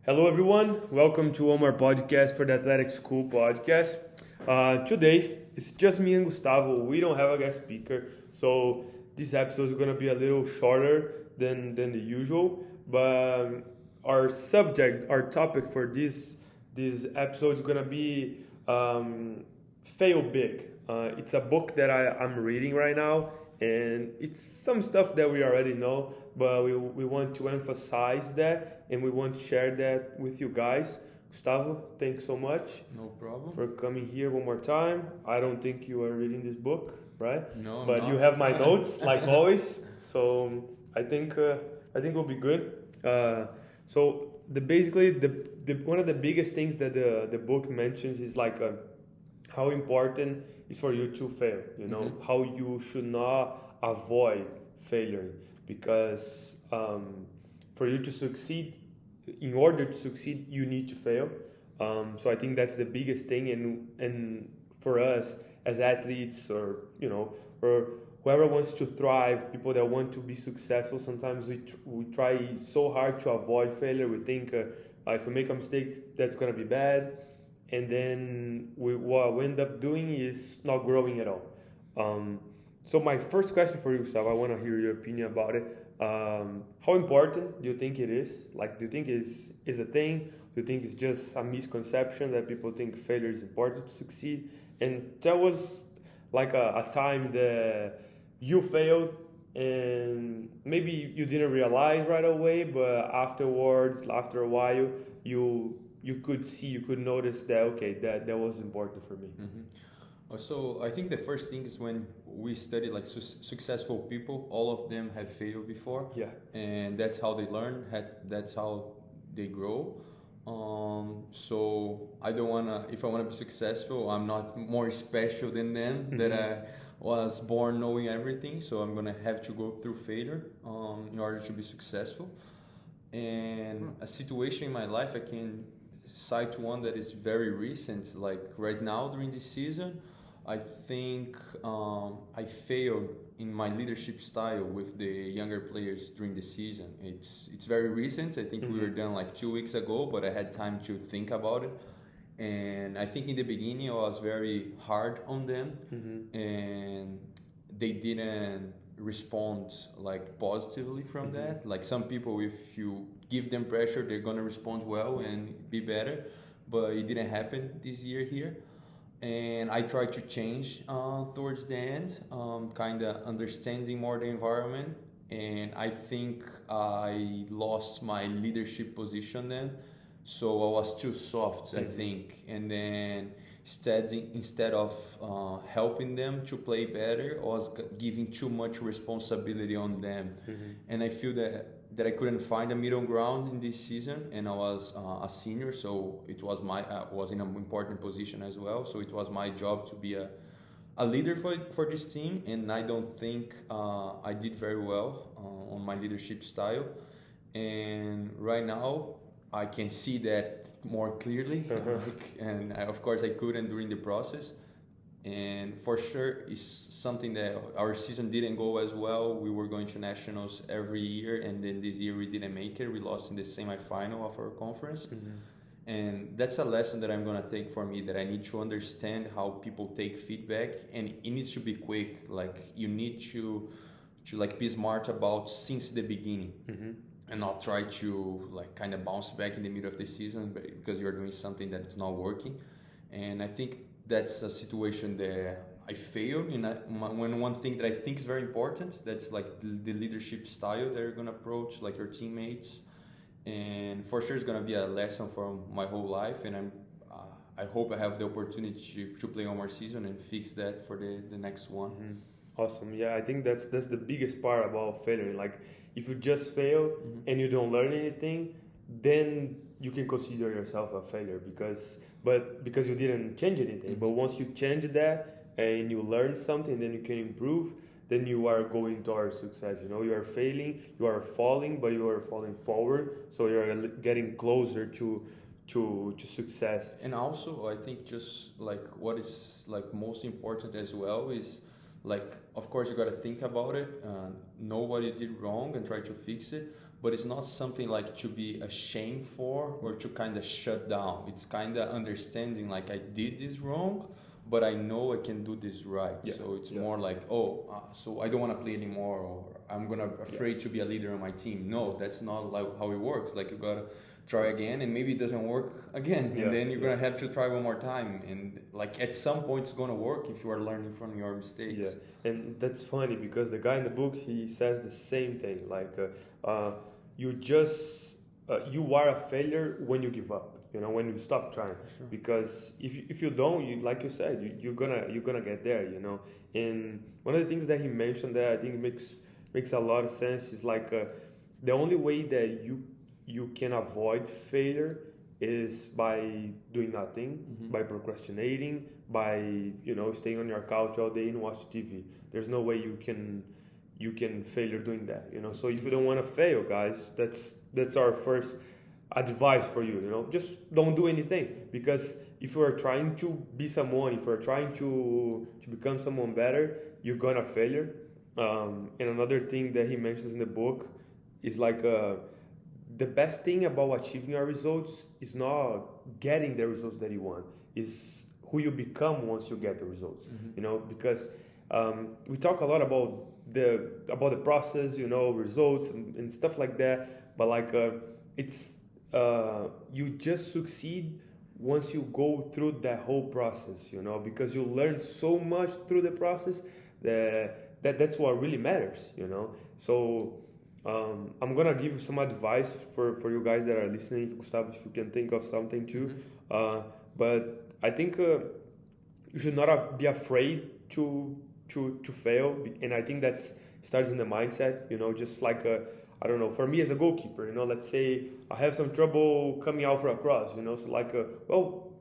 Hello, everyone. Welcome to one more podcast for the Athletic School podcast. Today, it's just me and Gustavo. We don't have a guest speaker, so this episode is going to be a little shorter than the usual. But our topic for this episode is going to be Fail Big. It's a book that I'm reading right now, and it's some stuff that we already know, but we want to emphasize that and we want to share that with you guys. Gustavo, thanks so much No problem. for coming here one more time. I don't think you are reading this book, right? No, I'm But not. you have my notes like always, so I think we'll be good. So the one of the biggest things that the book mentions is like how important is for you to fail. You know how you should not avoid failure because for you to succeed, in order to succeed, you need to fail. So I think that's the biggest thing, and for us as athletes, or or whoever wants to thrive, people that want to be successful, sometimes we try so hard to avoid failure. We think if we make a mistake, that's gonna be bad, and then what we end up doing is not growing at all. So my first question for you, Gustavo, I want to hear your opinion about it. How important do you think it is? Like, do you think is a thing? Do you think it's just a misconception that people think failure is important to succeed? And tell us like a time that you failed and maybe you didn't realize right away, but afterwards, after a while, you could notice that okay, that was important for me. So I think the first thing is when we study like successful people, all of them have failed before, Yeah. and that's how they learn. That's how they grow. So I don't wanna. If I wanna be successful, I'm not more special than them. That I was born knowing everything. So I'm gonna have to go through failure in order to be successful. And a situation in my life, I can cite one that is very recent. Like right now during this season, I think I failed in my leadership style with the younger players during the season. It's very recent. I think we were done like 2 weeks ago, but I had time to think about it. And I think in the beginning I was very hard on them, and they didn't respond like positively from that. Like some people, if you give them pressure, they're gonna respond well and be better, but it didn't happen this year here. And I tried to change towards the end, kind of understanding more the environment. And I think I lost my leadership position then, so I was too soft, I think. And then instead of helping them to play better, I was giving too much responsibility on them. And I feel that I couldn't find a middle ground in this season, and I was a senior, so it was was in an important position as well. So it was my job to be a leader for this team, and I don't think I did very well on my leadership style. And right now, I can see that more clearly, and of course I couldn't during the process. And for sure, it's something that our season didn't go as well. We were going to nationals every year, and then this year we didn't make it. We lost in the semifinal of our conference. And that's a lesson that I'm gonna take for me, that I need to understand how people take feedback, and it needs to be quick. Like you need to like be smart about since the beginning, and not try to like kind of bounce back in the middle of the season because you're doing something that's not working. And I think that's a situation that I failed in. When one thing that I think is very important, that's like the leadership style that you're gonna approach like your teammates. And for sure, it's gonna be a lesson for my whole life. And I hope I have the opportunity to play one more season and fix that for the next one. Awesome. Yeah, I think that's the biggest part about failure. Like if you just fail and you don't learn anything, then you can consider yourself a failure because you didn't change anything. But once you change that and you learn something, then you can improve. Then you are going towards success. You are failing, you are falling, but you are falling forward. So you are getting closer to success. And also, I think just like what is like most important as well is like, of course, you got to think about it, know what you did wrong and try to fix it. but it's not something like to be ashamed for or to kind of shut down. It's kind of understanding like I did this wrong, but I know I can do this right. Yeah. So it's Yeah. more like, so I don't want to play anymore, or I'm gonna afraid to be a leader on my team. No, that's not like how it works. Like you gotta try again, and maybe it doesn't work again, Yeah. and then you're gonna have to try one more time. And like at some point, it's gonna work if you are learning from your mistakes. Yeah, and that's funny because the guy in the book he says the same thing. Like, you just you are a failure when you give up. You know, when you stop trying. Sure. Because if you don't, you like you said, you're gonna get there. You know, and one of the things that he mentioned that I think makes a lot of sense is like the only way that you can avoid failure is by doing nothing, by procrastinating, by staying on your couch all day and watch TV. There's no way you can failure doing that. So if you don't want to fail, guys, that's our first advice for you. Just don't do anything, because if you are trying to be someone, if you're trying to become someone better, you're gonna failure. And another thing that he mentions in the book is like the best thing about achieving your results is not getting the results that you want, is who you become once you get the results. Because we talk a lot about the process, results and stuff like that, but like it's you just succeed once you go through that whole process, because you learn so much through the process that's what really matters. So I'm gonna give you some advice for you guys that are listening. Gustavo, if you can think of something too. But I think you should not be afraid to fail, and I think that's starts in the mindset. Just like I don't know. For me as a goalkeeper, let's say I have some trouble coming out for a cross. So like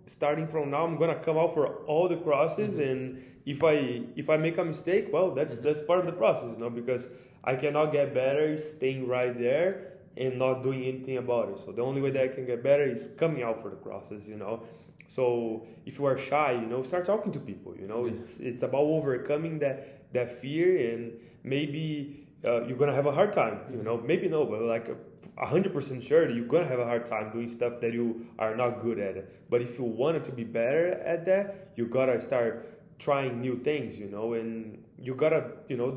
starting from now, I'm gonna come out for all the crosses, and if I make a mistake, well, that's part of the process. Because I cannot get better staying right there and not doing anything about it. So the only way that I can get better is coming out for the crosses. So if you are shy, start talking to people. It's about overcoming that fear, and maybe you're gonna have a hard time. Maybe no, but like 100% sure you're gonna have a hard time doing stuff that you are not good at. But if you wanted to be better at that, you gotta start trying new things. And you gotta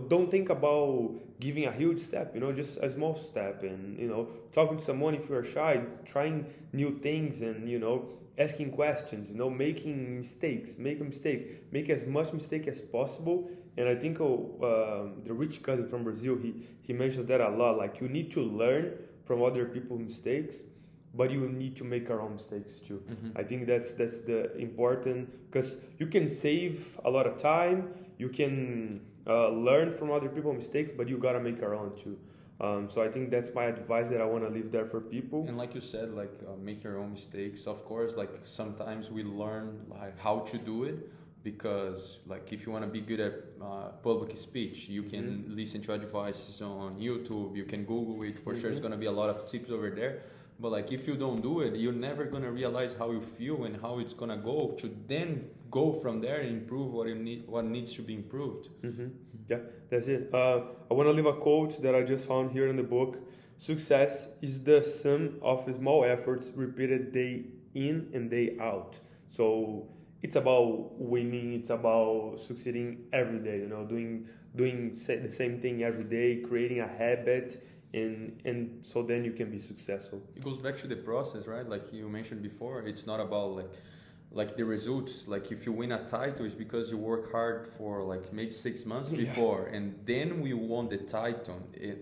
don't think about giving a huge step. Just a small step, and talking to someone if you're shy, trying new things, and asking questions, making mistakes, make a mistake, make as much mistake as possible. And I think the rich cousin from Brazil, he mentions that a lot. Like, you need to learn from other people's mistakes, but you need to make our own mistakes too. I think that's the important, because you can save a lot of time, you can learn from other people's mistakes, but you gotta make our own too. So I think that's my advice that I want to leave there for people. And like you said, like make your own mistakes. Of course, like sometimes we learn like how to do it, because like if you want to be good at public speech, you can listen to advices on YouTube, you can Google it. For sure, it's gonna be a lot of tips over there. But like if you don't do it, you're never gonna realize how you feel and how it's gonna go to then go from there and improve what needs to be improved. Yeah, that's it. I want to leave a quote that I just found here in the book. Success is the sum of small efforts repeated day in and day out. So it's about winning. It's about succeeding every day. Doing the same thing every day, creating a habit, and so then you can be successful. It goes back to the process, right? Like you mentioned before, it's not about like the results. Like if you win a title, it's because you work hard for like maybe 6 months before, and then we won the title.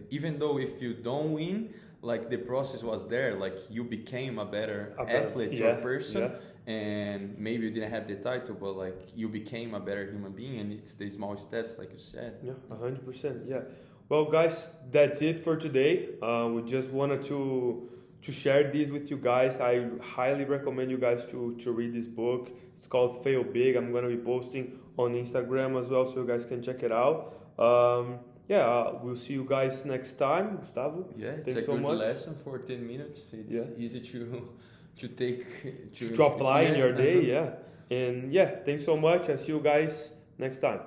Even though if you don't win, like the process was there, like you became a better athlete or person, and maybe you didn't have the title, but like you became a better human being, and it's the small steps, like you said. Yeah, 100%. Yeah. Well, guys, that's it for today. We just wanted to share this with you guys. I highly recommend you guys to read this book. It's called Fail Big. I'm going to be posting on Instagram as well, so you guys can check it out. We'll see you guys next time. Gustavo, yeah, it's a good lesson for 10 minutes. It's easy to take to apply in your day. And thanks so much. I'll see you guys next time.